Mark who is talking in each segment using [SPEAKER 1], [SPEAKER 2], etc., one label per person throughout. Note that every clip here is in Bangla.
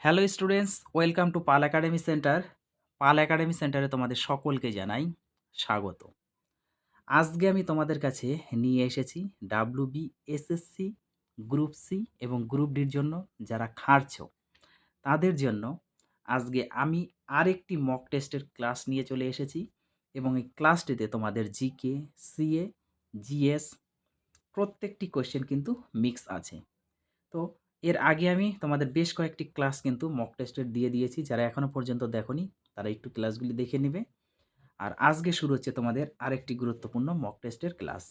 [SPEAKER 1] Hello students, welcome to Pal academy centre. Pal academy সেন্টারে তোমাদের সকলকে জানাই স্বাগত। আজকে আমি তোমাদের কাছে নিয়ে এসেছি ডাব্লিউবি, এসএসসি, গ্রুপ সি এবং গ্রুপ ডির জন্য যারা খাটছো তাদের জন্য আজকে আমি আরেকটি মক টেস্টের ক্লাস নিয়ে চলে এসেছি এবং এই ক্লাসটিতে তোমাদের জিকে, সিএ, জিএস প্রত্যেকটি কোয়েশ্চেন কিন্তু মিক্স আছে। তো এর আগে আমি তোমাদের বেশ কয়েকটি ক্লাস কিন্তু মক টেস্টের দিয়ে দিয়েছি। যারা এখনও পর্যন্ত দেখোনি তারা একটু ক্লাসগুলি দেখে নেবে। আর আজকে শুরু হচ্ছে তোমাদের আরেকটি গুরুত্বপূর্ণ মক টেস্টের ক্লাস।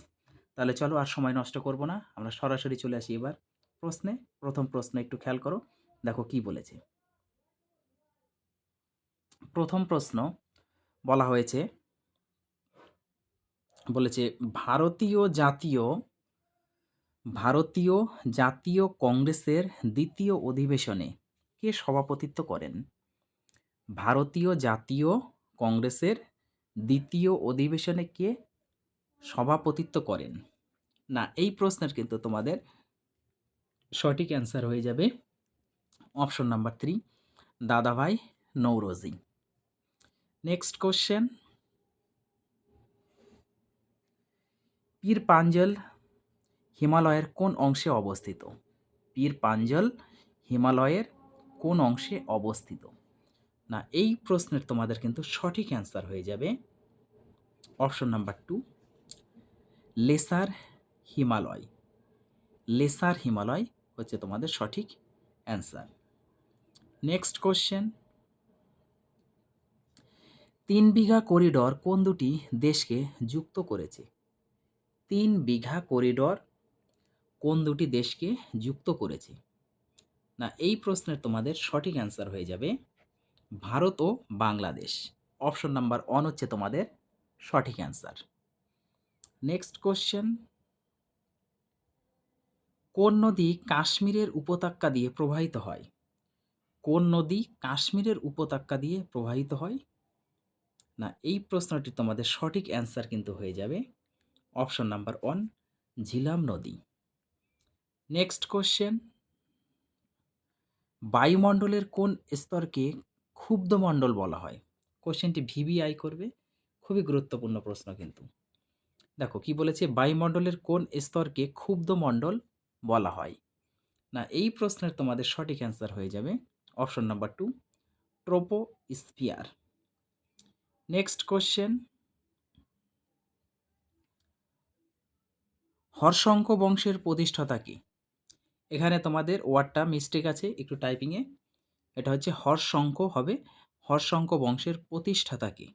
[SPEAKER 1] তাহলে চলো আর সময় নষ্ট করব না, আমরা সরাসরি চলে আসি এবার প্রশ্নে। প্রথম প্রশ্ন একটু খেয়াল করো, দেখো কি বলেছে। প্রথম প্রশ্ন বলা হয়েছে, বলেছে ভারতীয় জাতীয় কংগ্রেসের দ্বিতীয় অধিবেশনে কে সভাপতিত্ব করেন? ভারতীয় জাতীয় কংগ্রেসের দ্বিতীয় অধিবেশনে কে সভাপতিত্ব করেন? না, এই প্রশ্নের কিন্তু তোমাদের সঠিক অ্যান্সার হয়ে যাবে অপশন নাম্বার 3, দাদাভাই নৌরোজি। নেক্সট কোশ্চেন, পীর পাঞ্জল হিমালয়ের কোন অংশে অবস্থিত? পীর পাঞ্জল হিমালয়ের কোন অংশে অবস্থিত? না, এই প্রশ্নের তোমাদের কিন্তু সঠিক অ্যান্সার হয়ে যাবে option number 2, lesser Himalaya. Lesser Himalaya হচ্ছে তোমাদের সঠিক answer. Next question, 3 Bigha corridor কোন দুটি দেশকে যুক্ত করেছে? 3 বিঘা করিডর কোন দুটি দেশকে যুক্ত করেছে? না, এই প্রশ্নের তোমাদের সঠিক অ্যান্সার হয়ে যাবে ভারত ও বাংলাদেশ। অপশন নাম্বার 1 হচ্ছে তোমাদের সঠিক অ্যান্সার। নেক্সট কোশ্চেন, কোন নদী কাশ্মীরের উপত্যকা দিয়ে প্রবাহিত হয়? কোন নদী কাশ্মীরের উপত্যকা দিয়ে প্রবাহিত হয়? না, এই প্রশ্নটি তোমাদের সঠিক অ্যান্সার কিন্তু হয়ে যাবে অপশন নাম্বার 1, ঝিলাম নদী। নেক্সট কোশ্চেন, বায়ুমণ্ডলের কোন স্তরকে ক্ষুব্ধ মণ্ডল বলা হয়? কোশ্চেনটি ভিভিআই করবে, খুবই গুরুত্বপূর্ণ প্রশ্ন কিন্তু। দেখো কি বলেছে, বায়ুমণ্ডলের কোন স্তরকে ক্ষুব্ধ মণ্ডল বলা হয়? না, এই প্রশ্নের তোমাদের সঠিক অ্যান্সার হয়ে যাবে option number 2, troposphere. Next question, Haryanka বংশের প্রতিষ্ঠাতা কে? এখানে তোমাদের ওয়ার্ডটা মিস্টেক আছে একটু টাইপিংয়ে, এটা হচ্ছে হর্ষঙ্ক হবে। হর্ষঙ্ক বংশের প্রতিষ্ঠাতা কে?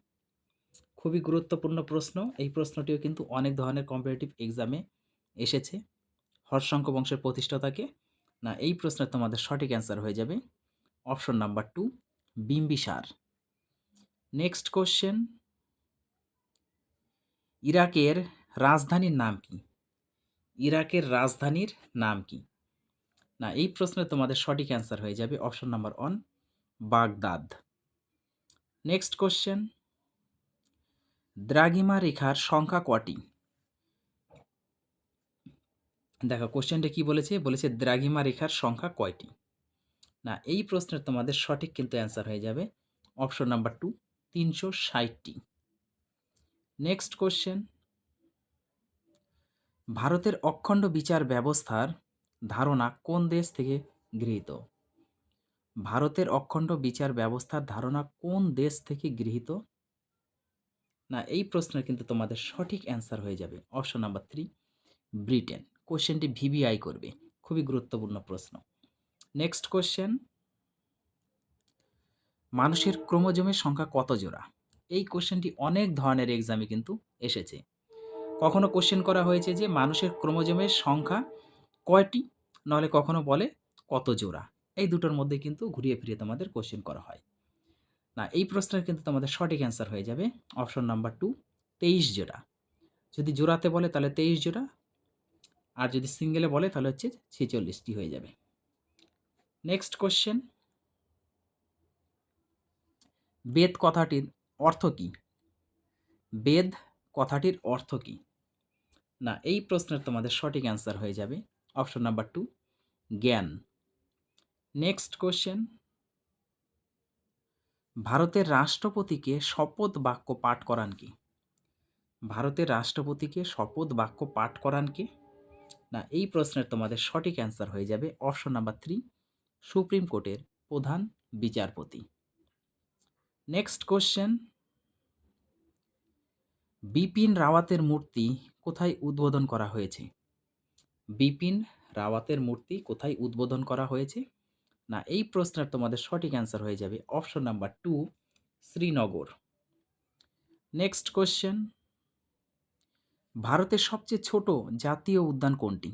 [SPEAKER 1] খুবই গুরুত্বপূর্ণ প্রশ্ন, এই প্রশ্নটিও কিন্তু অনেক ধরনের কম্পিটিটিভ এক্সামে এসেছে। হর্ষঙ্ক বংশের প্রতিষ্ঠাতা কে? না, এই প্রশ্নের তোমাদের সঠিক অ্যান্সার হয়ে যাবে option number 2, Bimbisara. Next question, ইরাকের রাজধানীর নাম কি? ইরাকের রাজধানীর নাম কি? না, এই প্রশ্নের তোমাদের সঠিক অ্যান্সার হয়ে যাবে option number 1, Baghdad. Next question, দ্রাঘিমা রেখার সংখ্যা কটি? দেখো কোশ্চেনটা কি বলেছে, বলেছে দ্রাঘিমা রেখার সংখ্যা কয়টি? না, এই প্রশ্নের তোমাদের সঠিক কিন্তু অ্যান্সার হয়ে যাবে অপশন নাম্বার 2, 360টি। নেক্সট কোশ্চেন, ভারতের অখণ্ড বিচার ব্যবস্থার ধারণা কোন দেশ থেকে গৃহীত? ভারতের অখণ্ড বিচার ব্যবস্থার ধারণা কোন দেশ থেকে গৃহীত? না, এই প্রশ্নের কিন্তু তোমাদের সঠিক অ্যান্সার হয়ে যাবে অপশন নাম্বার 3, ব্রিটেন। কোশ্চেনটি ভিভিআই করবে, খুবই গুরুত্বপূর্ণ প্রশ্ন। নেক্সট কোশ্চেন, মানুষের ক্রোমোজোমের সংখ্যা কত জোড়া? এই কোশ্চেনটি অনেক ধরনের এক্সামে কিন্তু এসেছে। কখনো কোশ্চেন করা হয়েছে যে মানুষের ক্রোমোজোমের সংখ্যা কয়টি, নাহলে কখনো বলে কত জোড়া। এই দুটোর মধ্যে কিন্তু ঘুরিয়ে ফিরিয়ে তোমাদের কোশ্চেন করা হয়। না, এই প্রশ্নের কিন্তু তোমাদের সঠিক অ্যান্সার হয়ে যাবে অপশন নাম্বার 2, 23 জোড়া। যদি জোড়াতে বলে তাহলে 23 জোড়া, আর যদি সিঙ্গেলে বলে তাহলে হচ্ছে 46টি হয়ে যাবে। নেক্সট কোশ্চেন, বেদ কথাটির অর্থ কী? বেদ কথাটির অর্থ কী? না, এই প্রশ্নের তোমাদের সঠিক অ্যান্সার হয়ে যাবে অপশন নাম্বার 2, জ্ঞান। নেক্সট কোশ্চেন, ভারতের রাষ্ট্রপতিকে শপথ বাক্য পাঠ করান কে? ভারতের রাষ্ট্রপতিকে শপথ বাক্য পাঠ করান কে? না, এই প্রশ্নের তোমাদের সঠিক অ্যান্সার হয়ে যাবে অপশন নাম্বার 3, সুপ্রিম কোর্টের প্রধান বিচারপতি। নেক্সট কোশ্চেন, বিপিন রাওয়াতের মূর্তি কোথায় উদ্বোধন করা হয়েছে? বিপিন রাওয়াতের মূর্তি কোথায় উদ্বোধন করা হয়েছে? না, এই প্রশ্নের তোমাদের সঠিক অ্যান্সার হয়ে যাবে option number 2, Srinagar. Next question, ভারতের সবচেয়ে ছোট জাতীয় উদ্যান কোনটি?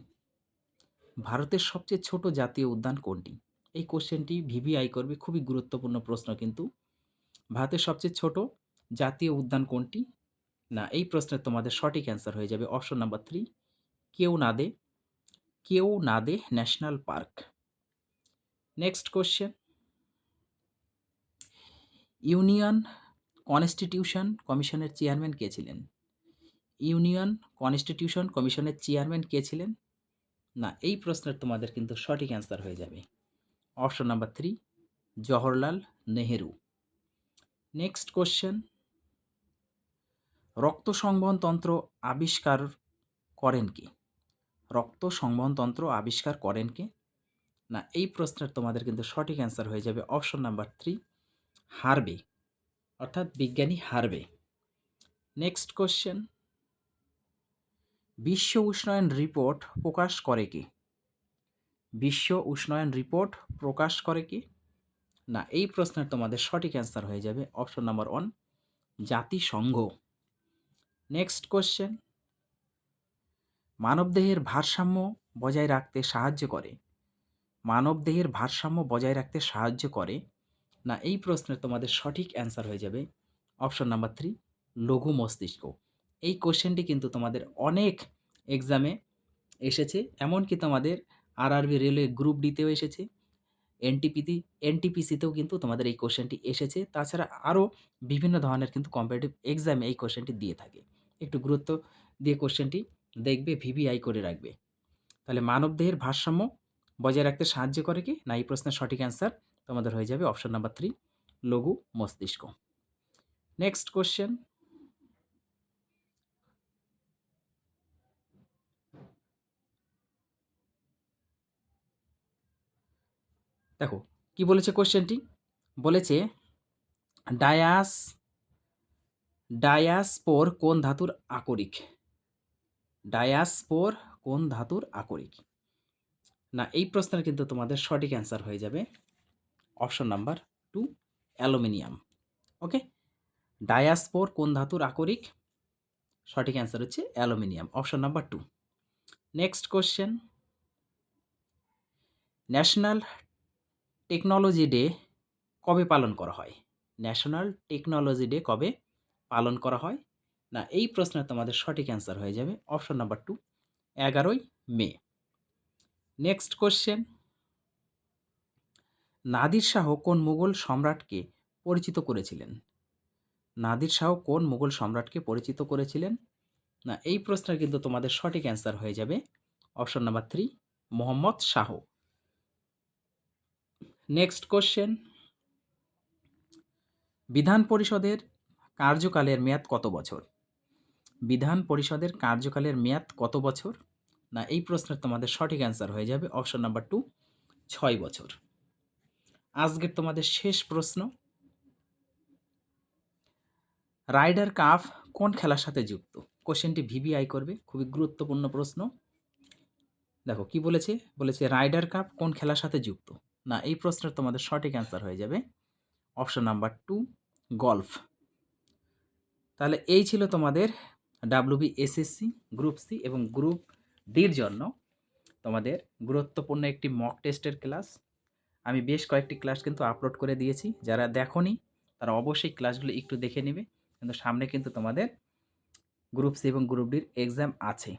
[SPEAKER 1] ভারতের সবচেয়ে ছোট জাতীয় উদ্যান কোনটি? এই কোশ্চেনটি ভিভিআই করবে, খুবই গুরুত্বপূর্ণ প্রশ্ন কিন্তু। ভারতের সবচেয়ে ছোট জাতীয় উদ্যান কোনটি? না, এই প্রশ্নের তোমাদের সঠিক অ্যান্সার হয়ে যাবে option number 3, Keoladeo, Keoladeo national park. Next question, union constitution কমিশনের চেয়ারম্যান কে ছিলেন? ইউনিয়ন কনস্টিটিউশন কমিশনের চেয়ারম্যান কে ছিলেন? না, এই প্রশ্নের তোমাদের কিন্তু সঠিক অ্যান্সার হয়ে যাবে option number 3, Jawaharlal Nehru. Next question, রক্ত সংবহন তন্ত্র আবিষ্কার করেন কে? রক্ত সংবহন তন্ত্র আবিষ্কার করেন কে? না, এই প্রশ্নের তোমাদের কিন্তু সঠিক অ্যান্সার হয়ে যাবে অপশন নাম্বার 3, হার্বে, অর্থাৎ বিজ্ঞানী হার্বে। নেক্সট কোশ্চেন, বিশ্ব উষ্ণায়ন রিপোর্ট প্রকাশ করে কে? বিশ্ব উষ্ণায়ন রিপোর্ট প্রকাশ করে কে? না, এই প্রশ্নের তোমাদের সঠিক অ্যান্সার হয়ে যাবে অপশন নাম্বার 1, জাতিসংঘ। নেক্সট কোশ্চেন, মানবদেহের ভারসাম্য বজায় রাখতে সাহায্য করে? মানবদেহের ভারসাম্য বজায় রাখতে সাহায্য করে? না, এই প্রশ্নের তোমাদের সঠিক অ্যান্সার হয়ে যাবে অপশন নাম্বার 3, লঘু মস্তিষ্ক। এই কোশ্চেনটি কিন্তু তোমাদের অনেক এক্সামে এসেছে, এমনকি তোমাদের আরআরবি রেলওয়ে গ্রুপ ডিতেও এসেছে, এনটিপিসিতেও কিন্তু তোমাদের এই কোশ্চেনটি এসেছে। তাছাড়া আরও বিভিন্ন ধরনের কিন্তু কম্পিটিটিভ এক্সামে এই কোশ্চেনটি দিয়ে থাকে। একটু গুরুত্ব দিয়ে কোশ্চেনটি দেখবে, ভিভিআই করে রাখবে। তাহলে মানবদেহের ভারসাম্য বজায় রাখতে সাহায্য করে কি? না, এই প্রশ্নের সঠিক অ্যান্সার তোমাদের হয়ে যাবে অপশন নাম্বার 3, লঘু মস্তিষ্ক। নেক্সট কোশ্চেন, দেখো কি বলেছে কোশ্চেনটি, বলেছে ডায়াসপোর কোন ধাতুর আকরিক? ডায়াসপোর কোন ধাতুর আকরিক? না, এই প্রশ্নের কিন্তু তোমাদের সঠিক অ্যান্সার হয়ে যাবে অপশন নাম্বার 2, অ্যালুমিনিয়াম। ওকে, ডায়াসপোর কোন ধাতুর আকরিক? সঠিক অ্যান্সার হচ্ছে aluminium, option number 2। Next question, national technology day কবে পালন করা হয়? ন্যাশনাল টেকনোলজি ডে কবে পালন করা হয়? না, এই প্রশ্নের তোমাদের সঠিক অ্যান্সার হয়ে যাবে অপশন নাম্বার 2, 11ই মে। নেক্সট কোশ্চেন, নাদির শাহ কোন মুঘল সম্রাটকে পরিচিত করেছিলেন? নাদির শাহ কোন মুঘল সম্রাটকে পরিচিত করেছিলেন? না, এই প্রশ্নের কিন্তু তোমাদের সঠিক অ্যান্সার হয়ে যাবে option number 3, Mohammad Shah. Next question, বিধান পরিষদের কার্যকালের মেয়াদ কত বছর? বিধান পরিষদের কার্যকালের মেয়াদ কত বছর? না, এই প্রশ্নের তোমাদের সঠিক অ্যান্সার হয়ে যাবে অপশন নাম্বার 2, 6 বছর। আজকের তোমাদের শেষ প্রশ্ন, রাইডার কাপ কোন খেলার সাথে যুক্ত? কোশ্চেনটি ভিভিআই করবে, খুবই গুরুত্বপূর্ণ প্রশ্ন। দেখো কি বলেছে, বলেছে রাইডার কাপ কোন খেলার সাথে যুক্ত? না, এই প্রশ্নের তোমাদের সঠিক অ্যান্সার হয়ে যাবে অপশন নাম্বার 2, গলফ। তাহলে এই ছিল তোমাদের WBSSC গ্রুপ সি এবং গ্রুপ ডির জন্য তোমাদের গুরুত্বপূর্ণ একটি মক টেস্টের ক্লাস। আমি বেশ কয়েকটি ক্লাস কিন্তু আপলোড করে দিয়েছি, যারা দেখোনি তারা অবশ্যই ক্লাসগুলো একটু দেখে নেবে, কিন্তু সামনে কিন্তু তোমাদের গ্রুপ সি এবং গ্রুপ ডির এক্সাম আছে।